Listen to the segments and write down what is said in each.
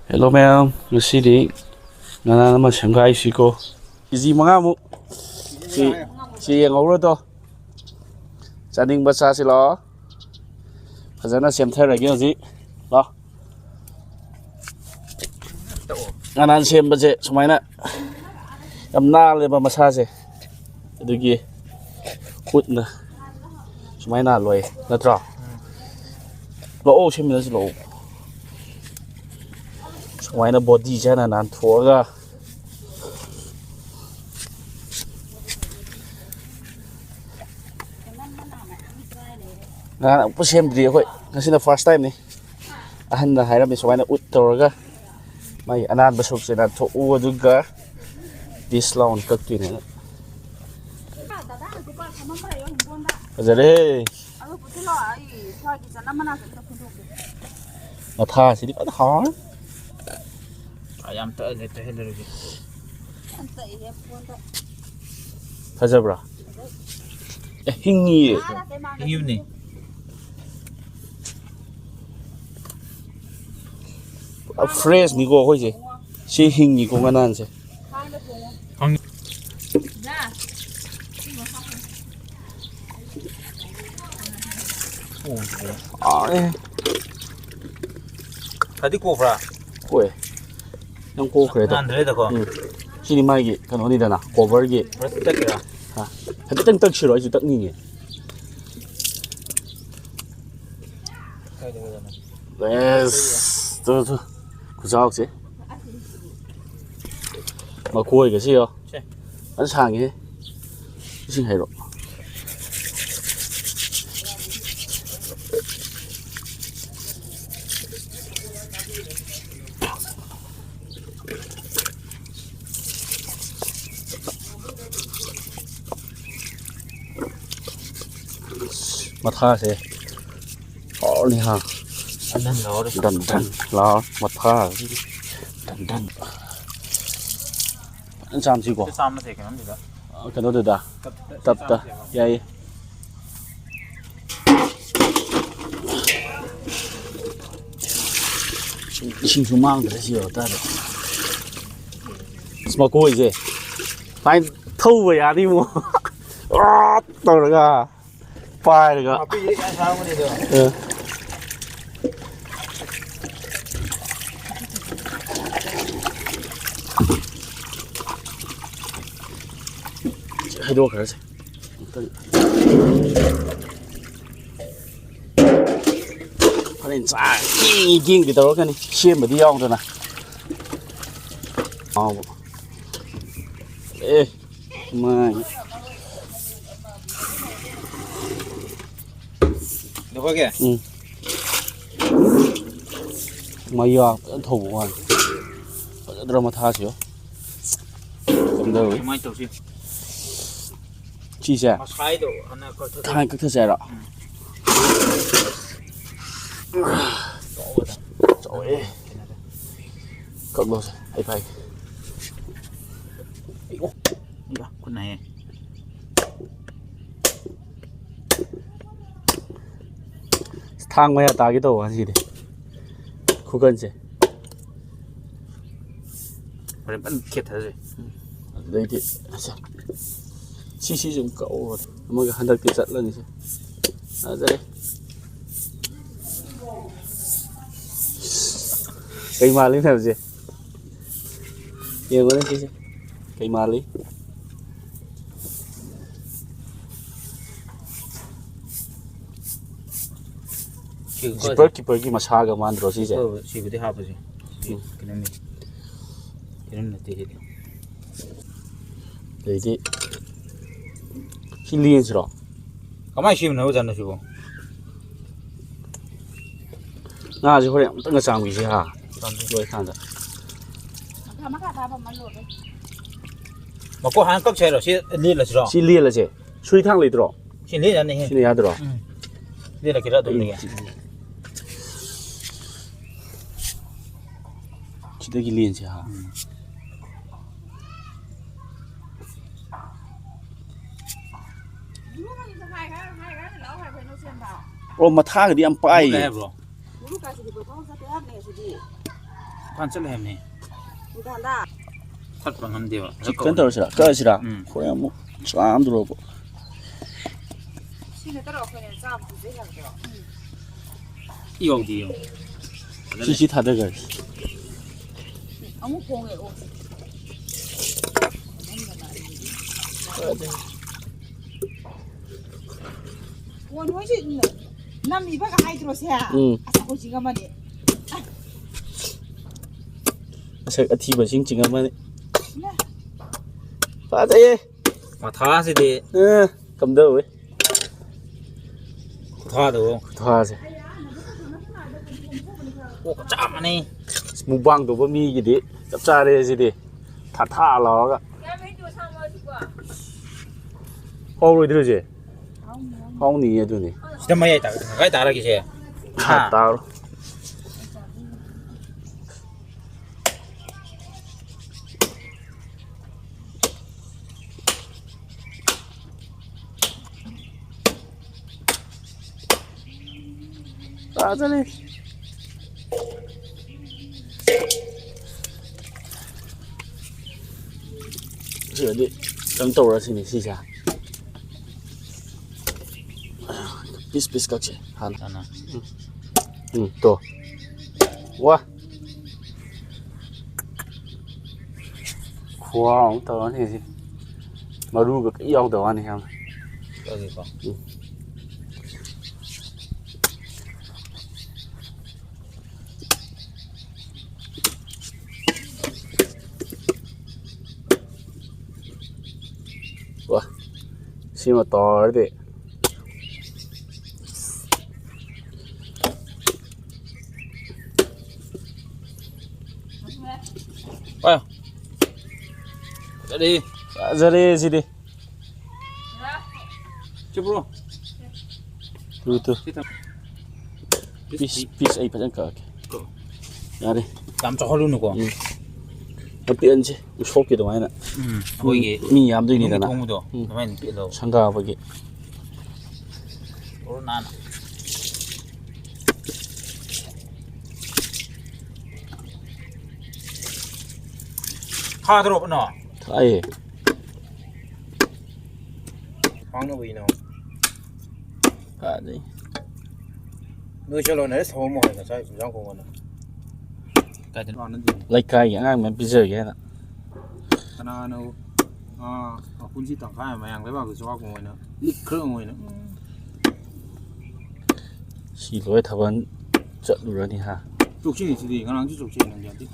Hello ma'am, ngusidi Nganan naman semba ko. Easy mga mo. Si yang ngawro to. Chaning ba sa sila? Fazana semtharage hoji. Lo. Nganan semba je sumaina. Yamna le ba masa je. Adugi khutna sumaina loi natra. Lo semina si lo. Sumaina body jana nan thuaga. Pushem dia koi nasi na first time ni ahan na hiram ni sumaina uttorga mai anan basuk se na tho u aduga this lawn kakti ne ajare na tha si di pa ha ayam ta le te hele ri fazabra hingi ni fresh ni ko hoi je si hing ni ko nganan se tadi ko fra koi nang ko kre da nan re da ko si ni mai gi kano ni da na cover gi protect ra ha ha tang tang shiro ju tak ni ni yes to Sao chứ? Mà cua cái gì không? Ăn sang cái xin hay rồi. Mặt ha sẽ họ đi ha. Đần lo đấy. Đần lo mặt ha đần anh làm gì quá Sam thì cái đó cái đó được à tập ta vậy xin chú mang cái gì ở ta đấy mà cô gì phải thâu về à đi mua tao được à phải được à hay đua cái gì anh em trả kinh cái đó cái này xem mà đi ông rồi nè ê mà được không kìa mà giờ thủ hoàn rồi mà tha chứ không đâu mai tổ chức chi xe thay các thứ xe đó trời cận luôn hay phải con này thang mấy ta cái đồ gì đấy khu gần gì phải bắt kiệt thế rồi đây thì chỉ dùng cậu rồi mà cái hành động tiết dẫn lên đây cây mà lên làm gì nhiều quá đấy cây mà lên keeper ki masaga mandro si je si budi ha budi kena ni kena nanti he đấy thì khi liên rồi kamai si nấu jan na si bo nga ji hore tang sang wi si ha rồi khan da mà có hàng cấp xe rồi si liên là rồi si liên là je suy thang lấy rồi si liên là này si ya rồi liên là cái đó đúng này chỉ được cái liên chứ ha mà tha cái đi ăn pai 판 찔레햄니. 이거다. 탓방 함대요. 치킨 떨어지라 꺼지라 그래 뭐 쌈 들어보 시내 따라가 그냥 쌈 주세요. 이거 어디요? 지시 다 들어가 아무 봉에 옷. 원 훨씬 남 이바가 하이 들어서야. 아사고 지가 말이. 색 아티바 싱징한 마네 빠져예 아 다하세대. 응 cầm đầu ấy 다도. thoa rồi 오 짬하네. mùng băng của bơm mi gì đấy chắp cha đây gì đi thả thả nó cả không rồi đưa gì không thì đưa này 시단 마야 있다. 가까이 따라 계세. thả tao ra đi rửa đi đâm tổ ra xin xì xa pis pis các chị hàn 하나. tổ wow wow tao này gì mà ru cái yêu tao này không 여기 봐. wow xin mà to đấy 와요. 자리. ra đây gì đi 집으로. từ từ pis pis ấy phải chẳng cỡ ra đi 깜짝 흐르는 거. nó tiện chứ số kia đâu ấy nè 보이게. mi làm gì nè nè 동무도. 그만 빌어. 상가 보기 오르나. 하 들어 너. thay 황노 보이노. à đấy 너셜로네 소모하는 자 부장공원은. 까지 왔는데. lấy cay cái ngang mà bây giờ cái nè 하나는 군시 땅 가야 마양 내봐 그 조합공원은. 그런 공원은. xì lối thằng vẫn trận đủ rồi thì hả 쪽진이 있지. 이거랑 쪽진 있는 게 어디?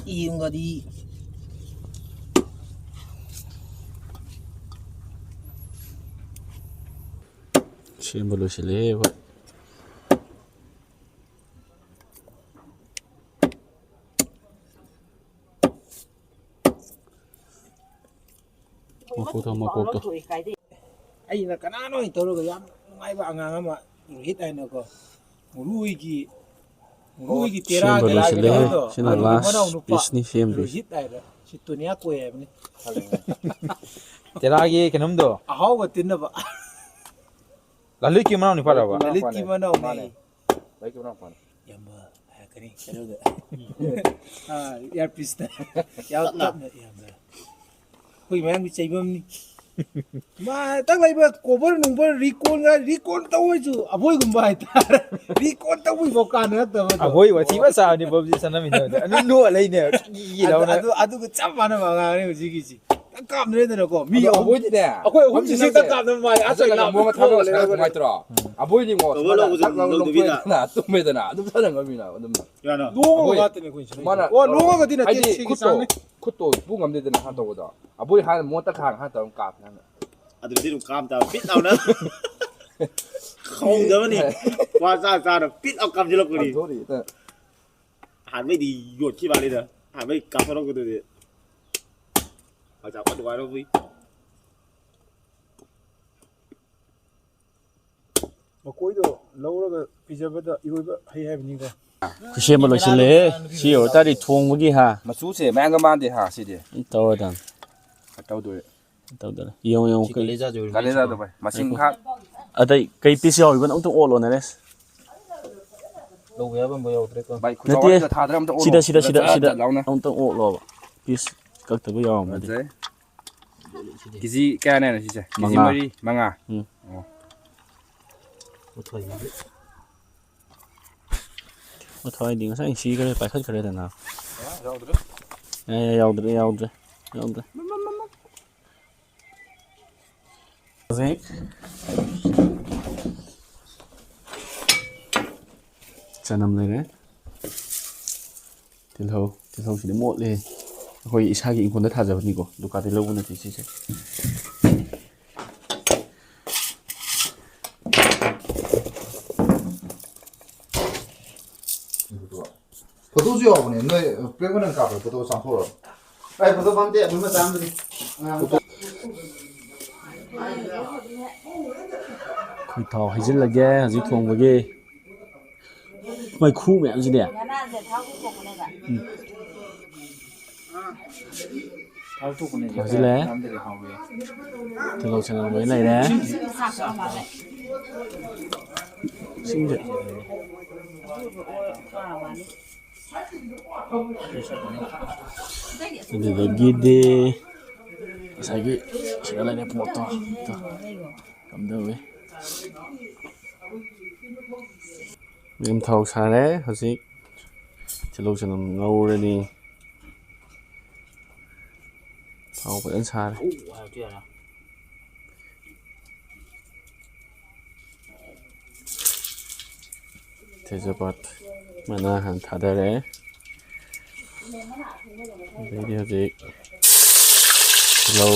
이응가디. xin một lối xì lê vậy một cột một cột thôi ai là cái nào nói tôi rồi ngay bạn ngang mà hít ai nữa cơ lui gì tera xin một lối xì lê đó xin là last business xem rồi hít ai đó chỉ tôi nhớ quê em tera기 cái nấm đó hao cái tin đó lalui kim nào phải đâu lalui kim nào này lalui kim nào phải em mà cái này cái đó earpiece ya tập nữa em hui mang bị chạy bơm mà tắc lại mà cổ bớt nung bớt recon tao ấy chứ à bôi cũng bài ta recon tao bôi vào can nữa tao à bôi mà chỉ mà sao đi bơm gì sao nó mình thôi anh nuôi lấy nè gì đâu nè cái chắp vào nó vào cái gì tao cầm lên rồi có mi à bôi gì nè à quên không chỉ tao cầm nó mày à sao làm mua mà thao lên cái mày trò à bôi gì ngồi tao lông phơi nè tụm mày nè tụm sao làm cái gì nào tụm 야 나 농어 같은 거 있잖아 와 농어 같은 거 되게 콧도 뿡 안 되잖아 한 도보다 아 보이 한 못 딱 한 더 값 하는 à từ đây cam tao biết tao nữa không nhớ đi qua ra được biết tao cầm cho nó đi hẳn mới đi ruột chi vào đây rồi hẳn mới cắm cho nó cái gì họ chào bắt được ai đâu vui mà cuối độ lâu rồi bây giờ bây giờ yêu hay hay bên cứ xem một lối xì lê xì ở ta đi thuông cái gì hả mà chú sẽ mang cái man đi hả xí đi tao đang tao đuổi yêu cái lấy ra rồi mà xin khác ở đây cây pis rồi vẫn ông tung ổ luôn này đấy ꯂꯧꯕ ꯌꯥꯕ ꯑꯃ ꯌꯥꯎꯗ꯭ꯔꯦꯀꯣ ꯚꯥꯏ ꯈꯨꯠꯆꯥꯎꯗ ꯊꯥꯗ꯭ꯔ ꯑꯝꯇ sida ꯂꯥꯎꯅ amuntang oklova piece kaktaba yawamadi ꯐꯖꯩ ꯀꯦꯖꯤ ꯀꯌꯥꯅꯦꯅ ꯁꯤꯁꯦ ꯀꯦꯖꯤ ꯃꯉꯥ. 5 mathai di ngasai si kare paikhat kare dana ꯌꯥꯎꯗ꯭ꯔꯦ yaudre Zik chanam lere tilhau sidi mot le akhoi isagi ingkhonda thajabani ko dukade lobuna ti sise 포도주 여보네 너 빼고는 까봐 포도 상포로 아이 포도 밤때 얼마 사람들이 khoi thau hijil lage haji thong bage mai khu me am jide Nganan thao cũng một này bạn. ꯊꯥꯎ ꯊꯣꯛꯄꯅꯦ Hajile ꯌꯥꯝꯗ꯭ꯔꯦ ꯍꯥꯎꯋꯦ tilhau chanam loi lai re Sạc cho mà lại. singje Jadi gede sagi segala ini foto tuh kamu we Em thau sare hasik chelo chanam ngau ni thau vẫn sare tejapat mana han thadare Đây hasik chelo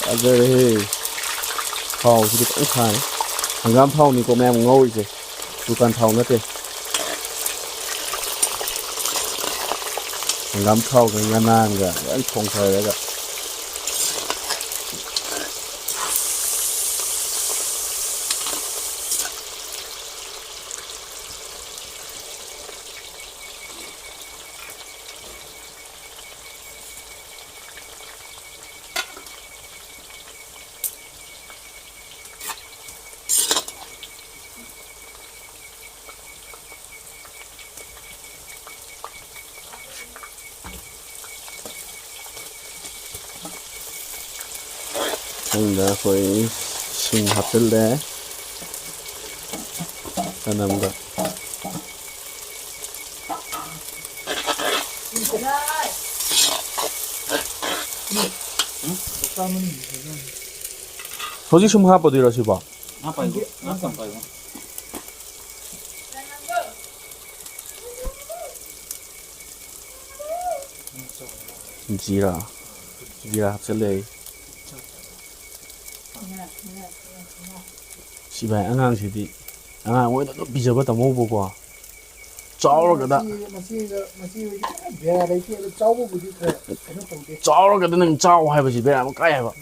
Agare thau thì cũng khai hàng gam thau thì có mẹ một ngôi gì dukan thau nữa thế hàng gam thau cái Nganan cả anh không thời đấy cả anh đã phải sinh hoạt rất lẽ ta nằm rồi Hoji sum hapa dira si ba apa itu apa itu jira hapsele si ba angang si di angang oi da bijaba ta mo bo ko chaur ga da chaur ga da nang chau hai ba si ba ma kai hai ba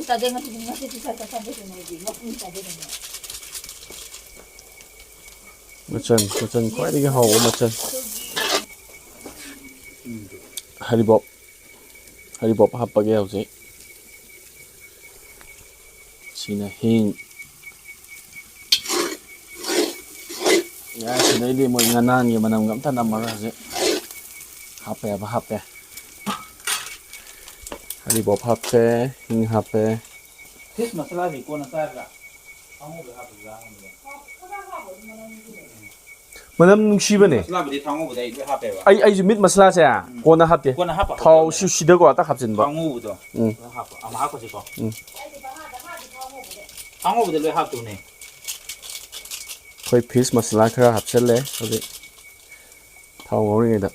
Ta dengar tu dengar tu saya tak sampai sini lagi. Ngapun tak dengar. Machan quite cái hậu machan haribop hapa cái hậu gì sina hing ya sina ini mau Nganan ya mana ngam tanam marah gì hapa haribop hapa hing hapa This masala di kona sarga kamu berapa bulan Manam nungsiba ne masala budi tangu budai itu apa ya ai mid masala cha kona hapte kona apa thau sida ko ta hapjin ba tangu budo apa ama aku sih kok tangu budai lu hap tu ne khoi fish masala khara hapsel le hobi thau ngori ngai da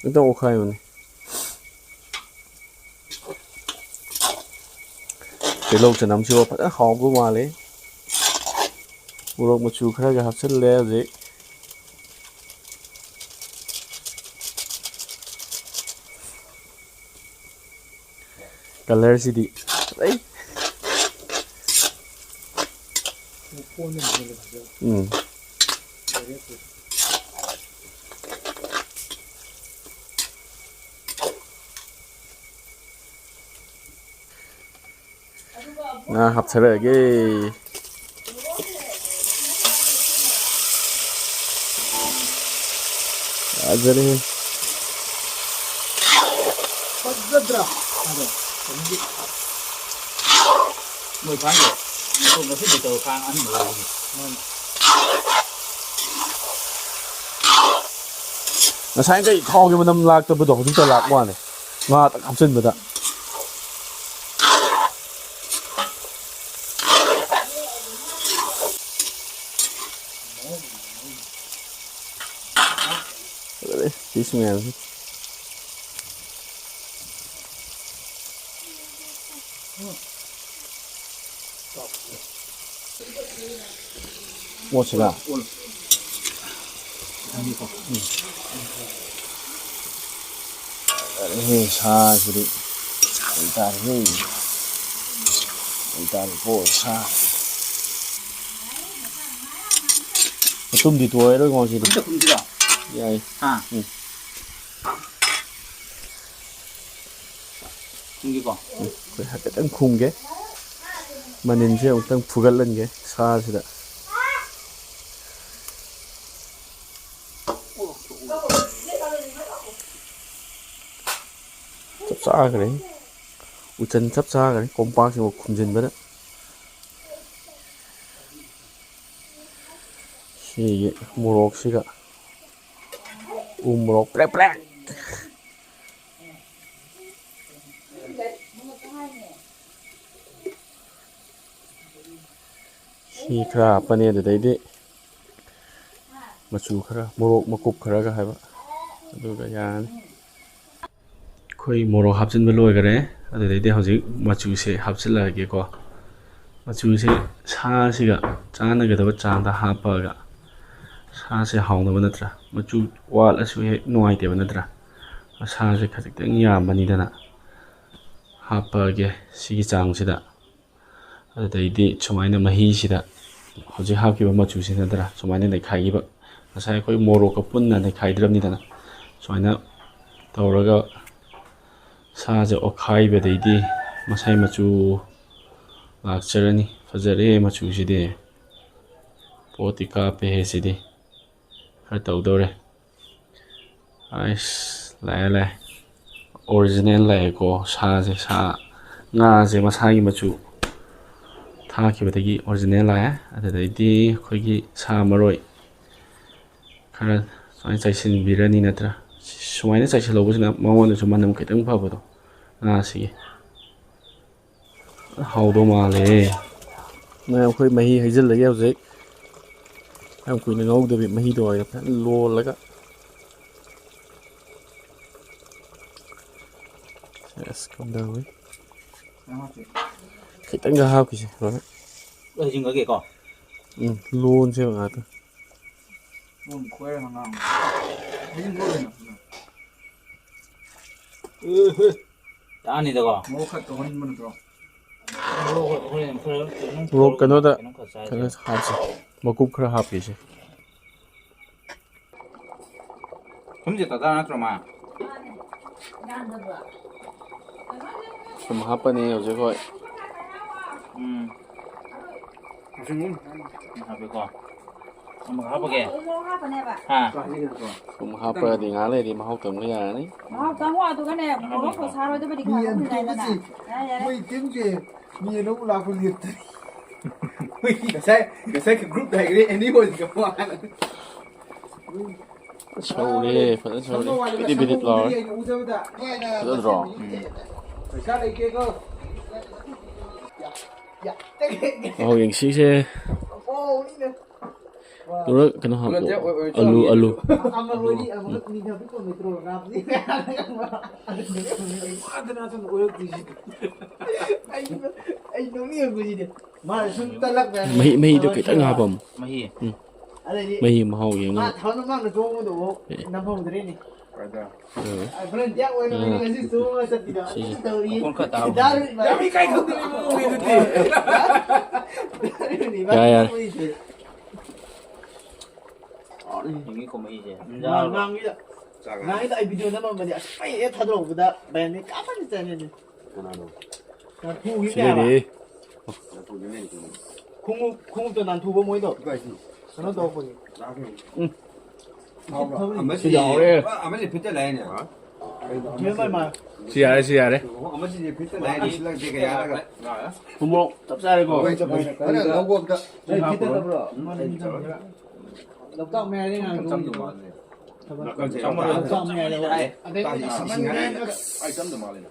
ito okay yun Tilhau chanam siwa pat hau bu ma le urok machu khara ga hapsel le je color si di ai 합쳐라게. 아저리. Padadra. Ada. Mười phán rồi. Không có thích bị tàu phán ăn mười. ngài cái thau cái mình lạc từ bữa đó chúng ta lạc qua này. Nga tak học sinh bữa đó. Đấy, tí smell. What's that? Hey, sa jadi. Bentar nih. Bentar sa. Tum di tua itu ngon sih. Không được à? Dạ. À. Không gì còn. Cái hạt cái khung cái. Mà nên chứ ông tăng phụ gật lên cái sa gì đó. Chấp xa cái đấy. Chân chấp xa cái đấy. Con ba thì một khung chân vậy đó. Thì morok sih kak. Morok plek. Si kera apa nih ada tadi? Macu kera, morok makup kera kah apa? Aduh kayan. Koi morok hapsin beloi kere. Ada tadi hausi macu se hapsin lagi ko. Macu se sa sih kak. Jangan ada dapat jangan dah apa kak. Sa se haung na banatra. Macu wal asu he nuai te banatra. Sa se khajik teng ya bani dana. Hapa ge sigi chang sida. Adai chumaina mahi sida. Hoji hapki ba machu sida dara. Chumaina dai khai ba. Asai koi morok ka punna dai khai dram ni dana. Chumaina tawraga sa je okhai be dai di masai machu lakcharani fajare machu side. Potika pe he sidi. Khar tawdore. Ais lai original lai ko sa je sa nga je masai machu tha ki batagi original lai adai di khoi gi sa maroi khara sai chai sin birani natra sumaina chai selo busna mawon su manam kitang pha bodo nga si how do ma le na khoi mahi haijil lagi hauzik am kui na ngau de bi mahi do ai lo laga yes come down with kitang ga hao ki se rồi Ở chừng cái gì còn? luôn chứ mà thôi. Luôn khoe hàng ngang. Đã ăn đi được à? Mua khách còn mình rồi. Mua cái nó đó, cái nó hấp gì, mà cũng khá hấp gì chứ. Không gì ta ra nữa mà. Không hấp anh ấy rồi coi. 무슨 하베 거. 한번 가보게. 아. Không hấp thì ngã lên thì mà hấp cầm cái nhà đấy. Tao qua tụi cái này, nó có sao rồi tụi mình đi khám cái này nè. Mày tiếng gì? Mày nó là con liệt. Cái cái group này cái anyway thì có ai. Sâu đi, phải sâu đi. Bị thịt lò. Rất rõ. Phải sát đây kia cơ. Hồi những xí xe. Tôi cái nó hấp alu. Mày được cái tấn hấp không? Mày mà hầu vậy mà. 그런 약 오는 것이 좋은 것입니다. 야, 야. nangida ay video naman ba di ay tadro buda ben kapan 있잖아요. 시리. 공업도 난 두번 모이도. 저는 더 보니. 아마지 아마지 그때 라인이야. 정말만. 시야래. 아마지 그때 라인이 신랑 되게 야가. 부모 짭짤이고. 그냥 너고 없다. 럭당 매는 깜짝도 많네. 럭당 매는 아이 깜짝도 많네.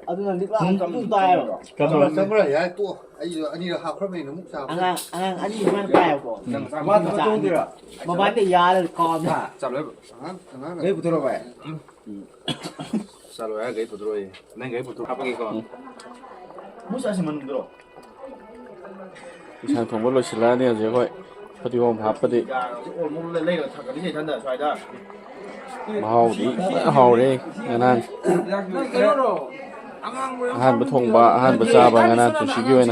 아두나 니가 좀 따요. 정말 야 또, 아니 하프라면 너무 사. 아니 만 따요. 맞다 좋더라. 뭐 반대 야를 거다. 잡래. 왜 붙들어 봐. 살로야 게 부드러워. 내가 부드러워. 아빠게 거. 무사시만 들어. 장 통보로 실라네요, 제가. 파티홈 바쁘디. 오늘 내가 잠깐 잔다 쏴다. 마하우디. 하우래. nganan. 아한 통바 아한 짜바 nganan 주시기에는.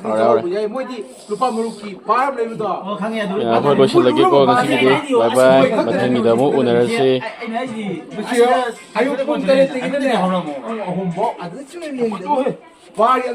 알아요. 뭐지? 루파 무르키 바람 내면서 강해야 돼. 야, 뭐 로실라기고 ngasi기디. 바이바이. 마탱이다 뭐 오늘시. 아유 뽕 때릴 때 있는데. 뭐 아주 좀 얘기인데. 바리